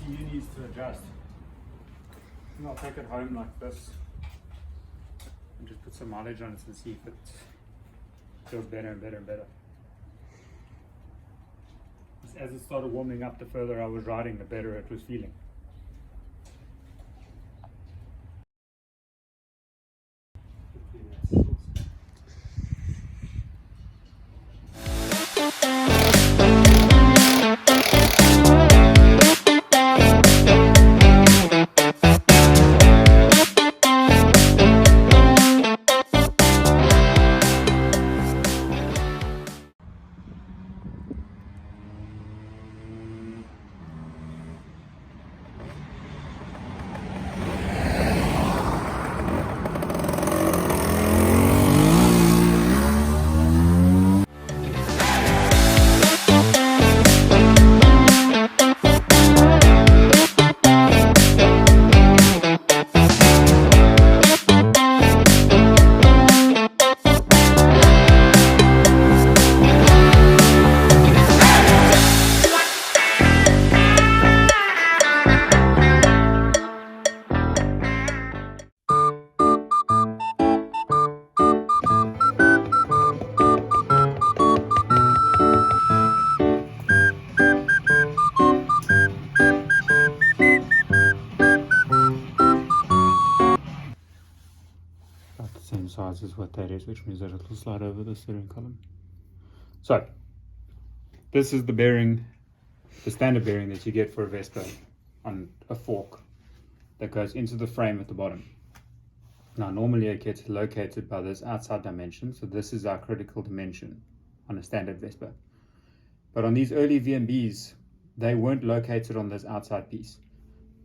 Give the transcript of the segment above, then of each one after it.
ECU needs to adjust. And I'll take it home like this and just put some mileage on it and see if it feels better and better and better. As it started warming up, the further I was riding, the better it was feeling. Same size as what that is, which means that it will slide over the steering column. So this is the bearing, the standard bearing that you get for a Vespa on a fork that goes into the frame at the bottom. Now normally it gets located by this outside dimension, so this is our critical dimension on a standard Vespa. But on these early VNBs, they weren't located on this outside piece.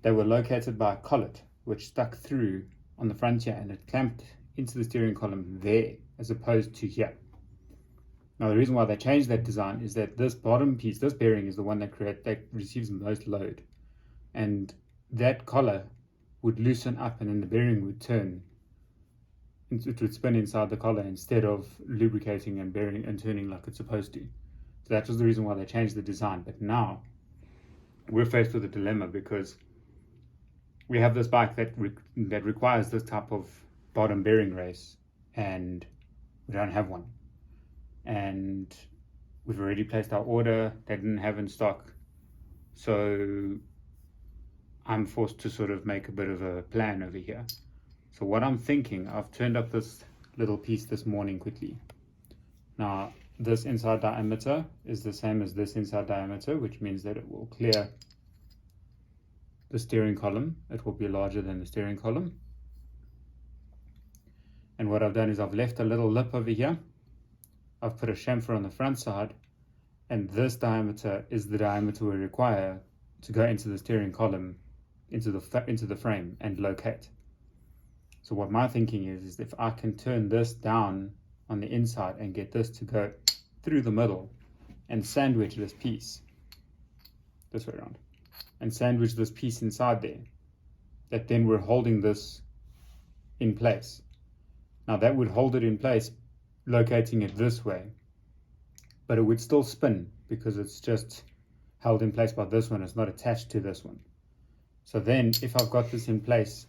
They were located by a collet which stuck through on the front here, and it clamped into the steering column there as opposed to here. Now the reason why they changed that design is that this bottom piece, this bearing, is the one that receives the most load, and that collar would loosen up and then the bearing would turn. It would spin inside the collar instead of lubricating and bearing and turning like it's supposed to. So that was the reason why they changed the design. But now we're faced with a dilemma because we have this bike that requires this type of bottom bearing race, and we don't have one. And we've already placed our order. They didn't have in stock, so I'm forced to sort of make a bit of a plan over here. So what I'm thinking, I've turned up this little piece this morning quickly. Now this inside diameter is the same as this inside diameter, which means that it will clear the steering column. It will be larger than the steering column. And what I've done is I've left a little lip over here. I've put a chamfer on the front side, and this diameter is the diameter we require to go into the steering column, into the frame and locate. So what my thinking is if I can turn this down on the inside and get this to go through the middle and sandwich this piece, this way around, and sandwich this piece inside there, that then we're holding this in place. Now that would hold it in place, locating it this way, but it would still spin because it's just held in place by this one. It's not attached to this one. So then if I've got this in place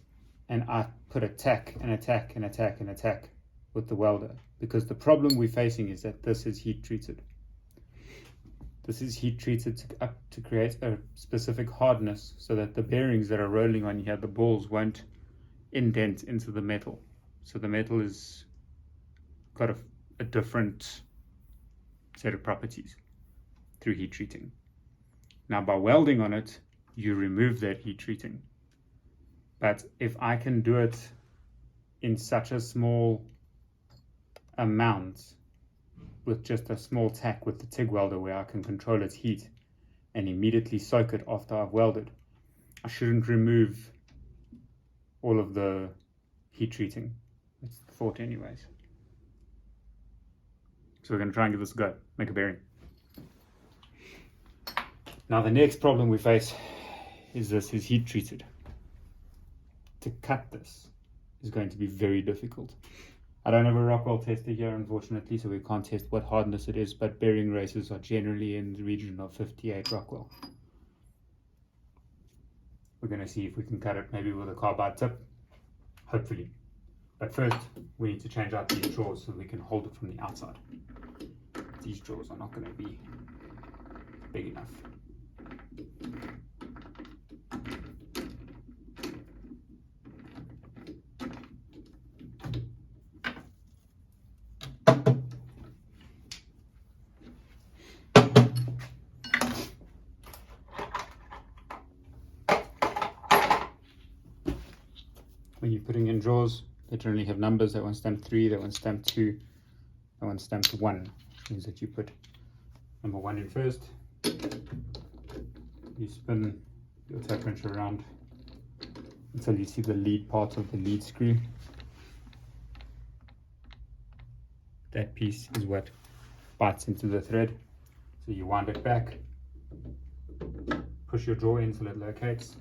and I put a tack and a tack and a tack and a tack with the welder, because the problem we're facing is that this is heat treated. This is heat treated to create a specific hardness so that the bearings that are rolling on here, the balls, won't indent into the metal. So the metal is got a different set of properties through heat treating. Now by welding on it, you remove that heat treating. But if I can do it in such a small amount with just a small tack with the TIG welder where I can control its heat and immediately soak it after I've welded, I shouldn't remove all of the heat treating. It's the thought anyways. So we're going to try and give this a go, make a bearing. Now the next problem we face is this is heat treated. To cut this is going to be very difficult. I don't have a Rockwell tester here, unfortunately, so we can't test what hardness it is, but bearing races are generally in the region of 58 Rockwell. we're going to see if we can cut it maybe with a carbide tip, hopefully. But first, we need to change out these drawers so we can hold it from the outside. These drawers are not going to be big enough. When you're putting in drawers, they generally have numbers. That one's stamped 3, that one's stamped 2, that one's stamped 1. Which means that you put number 1 in first. You spin your tap wrench around until you see the lead part of the lead screw. That piece is what bites into the thread. So you wind it back, push your drawer in until it locates,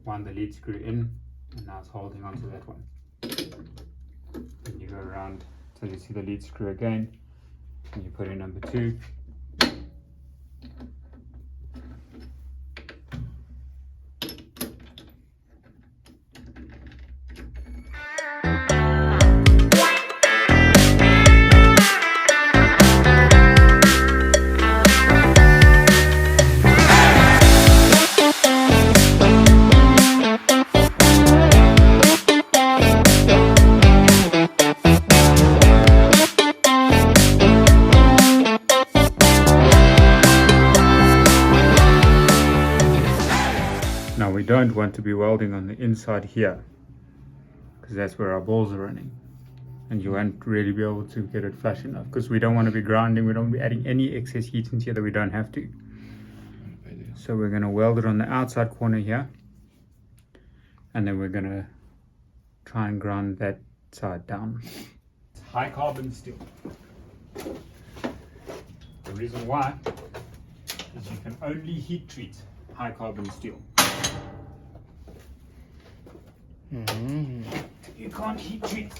wind the lead screw in, and now it's holding onto that one. And you go around until you see the lead screw again, and you put in number 2. Now we don't want to be welding on the inside here, because that's where our balls are running, and you won't really be able to get it flush enough, because we don't want to be grinding, we don't want to be adding any excess heat into here that we don't have to. So we're going to weld it on the outside corner here, and then we're going to try and grind that side down. It's high carbon steel. The reason why is you can only heat treat high carbon steel. You can't heat treat.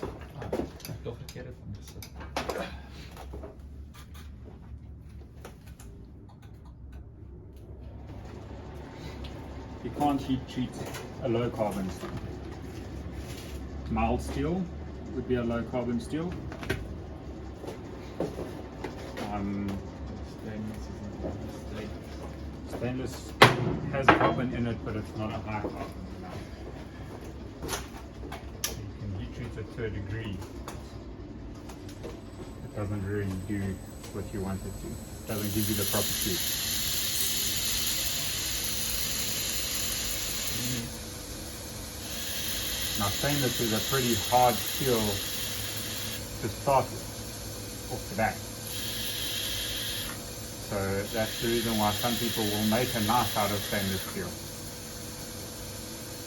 You can't heat treat a low carbon steel. Mild steel would be a low carbon steel. Stainless has carbon in it, but it's not a high carbon. It to a degree. It doesn't really do what you want it to. It doesn't give you the proper heat. Now stainless is a pretty hard steel to start with off the bat. So that's the reason why some people will make a knife out of stainless steel.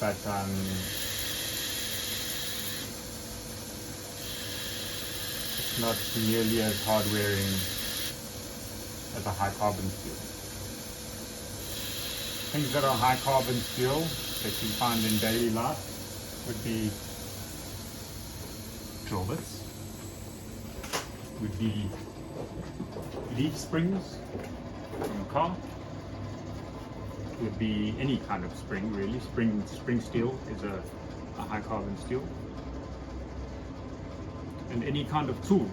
But not nearly as hard wearing as a high carbon steel. Things that are high carbon steel that you find in daily life would be drill bits, would be leaf springs from a car, would be any kind of spring really. Spring steel is a high carbon steel. And any kind of tool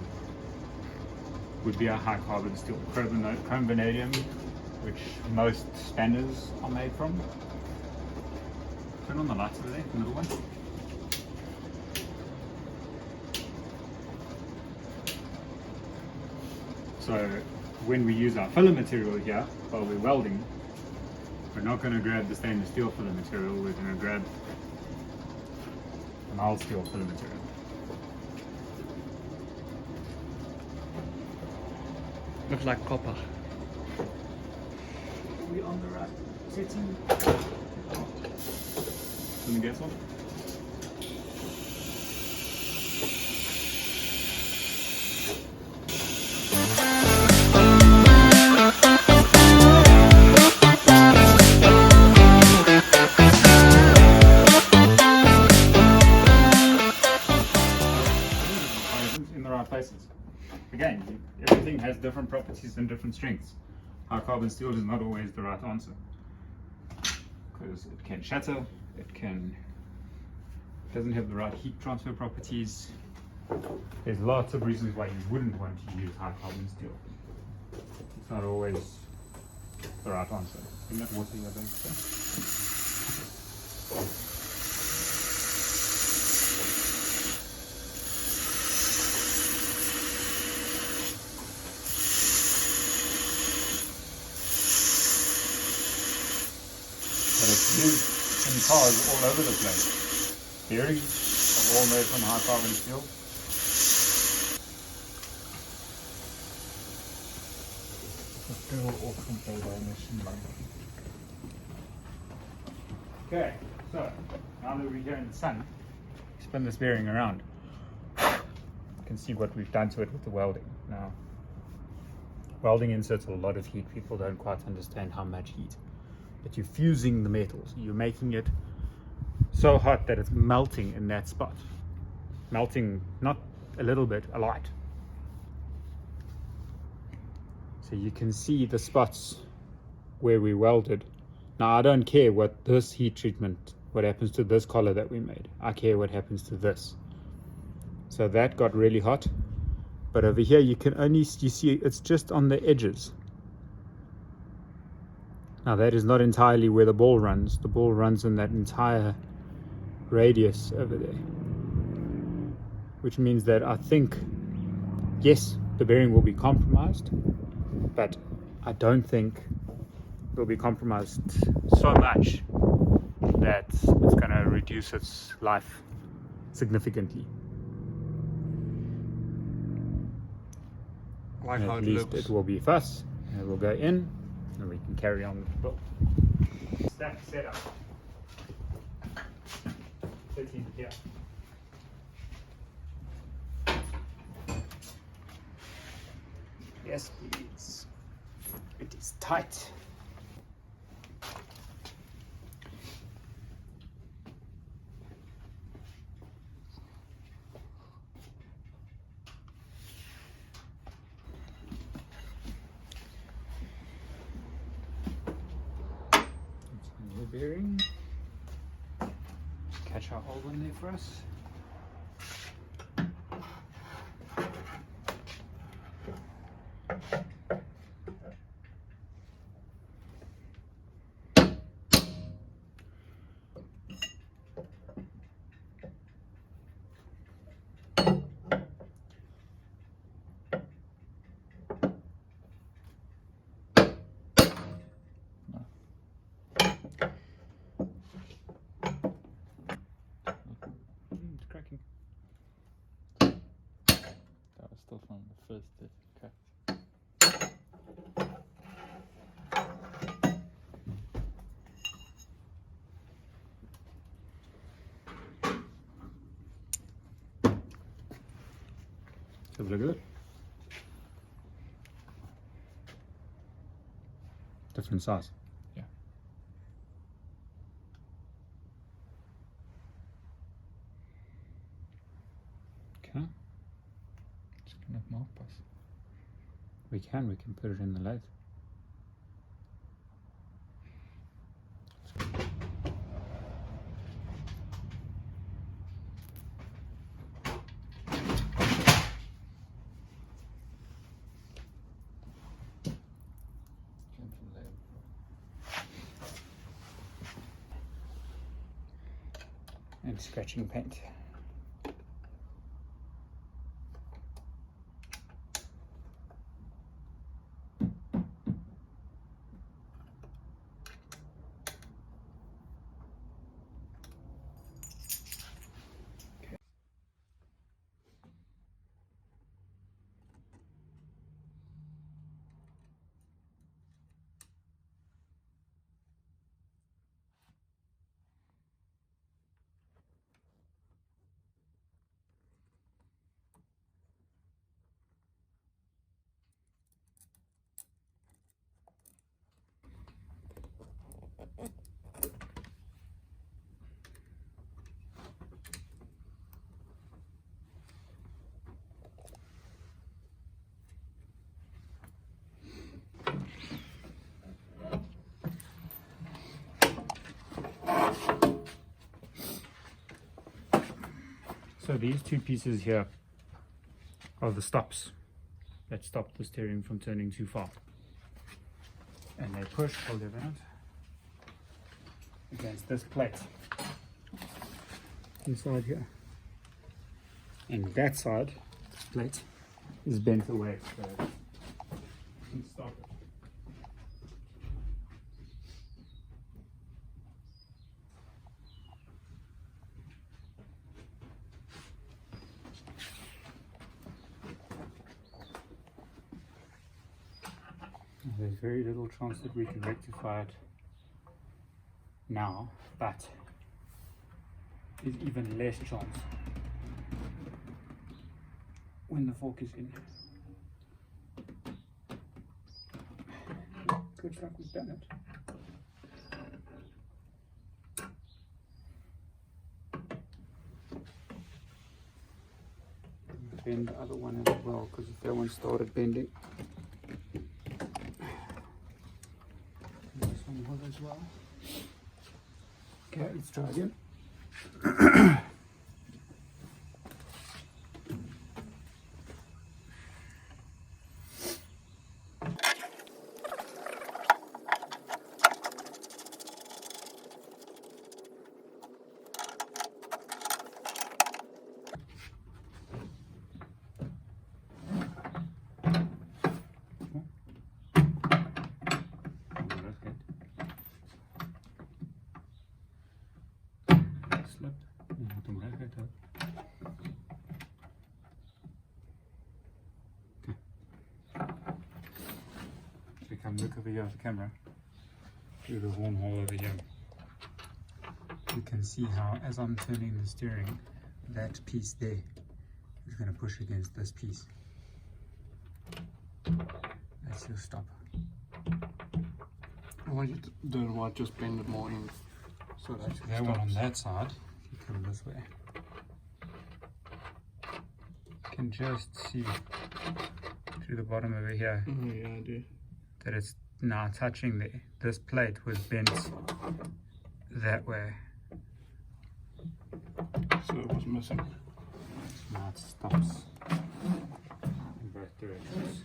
would be a high carbon steel. Chrome vanadium, which most spanners are made from. Turn on the lights over there, the middle one. So when we use our filler material here while we're welding, we're not going to grab the stainless steel filler material, we're going to grab a mild steel filler material. Looks like copper. Are we on the right setting? Turn the gas on. In the right places. Again, everything has different properties and different strengths. High carbon steel is not always the right answer, because because it can shatter, doesn't have the right heat transfer properties. There's lots of reasons why you wouldn't want to use high carbon steel. It's not always the right answer. Isn't that water you're going to But it's used in cars all over the place. Bearings are all made from high carbon steel. Okay, so now that we're here in the sun, spin this bearing around. You can see what we've done to it with the welding. Now, welding inserts a lot of heat. People don't quite understand how much heat. But you're fusing the metals. You're making it so hot that it's melting in that spot. Melting not a little bit, a lot. So you can see the spots where we welded. Now I don't care what this heat treatment, what happens to this collar that we made. I care what happens to this. So that got really hot. But over here you see it's just on the edges. Now that is not entirely where the ball runs. The ball runs in that entire radius over there. Which means that I think, yes, the bearing will be compromised, but I don't think it will be compromised so much that it's going to reduce its life significantly. I like how At it least looks. it will be fuss, and it will go in, and we can carry on with the build. Stack setup. 13 here. Yes, please. It is tight. New bearing. Catch our hole in there for us. It's cracking. That was still from the first bit. Okay. Have a look at it. Different size. Yeah. Okay. Just gonna mark us. We can put it in the lathe. And scratching paint. So these two pieces here are the stops that stop the steering from turning too far. And they push, hold your hand, against this plate inside here. And that side, this plate, is bent away, so you can stop it. There's very little chance that we can rectify it now, but there's even less chance when the fork is in. Good luck, we've done it. Bend the other one as well, because if that one started bending, this one will as well. Okay, let's try again. Come look over here at the camera through the horn hole over here. You can see how, as I'm turning the steering, that piece there is going to push against this piece. That's your stop. I want you to do what, just bend it more in, so that So that one on that side, if you come this way, you can just see through the bottom over here. Oh yeah, I do. That it's now touching there. This plate was bent that way. So it was missing. Now it stops in both directions.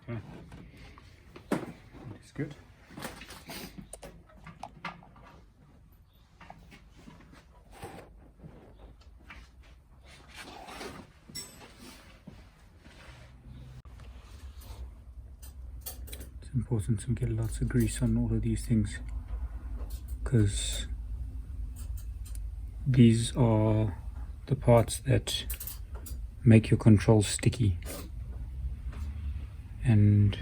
Okay. That's good. Important to get lots of grease on all of these things, because these are the parts that make your controls sticky, and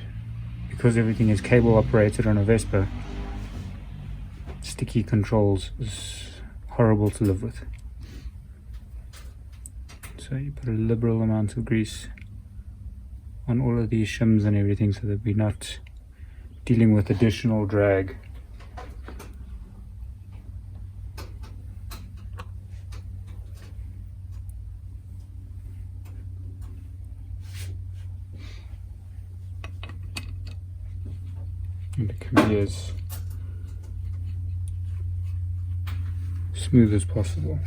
because everything is cable operated on a Vespa, sticky controls is horrible to live with. So you put a liberal amount of grease on all of these shims and everything, so that we're not dealing with additional drag. And it can be as smooth as possible.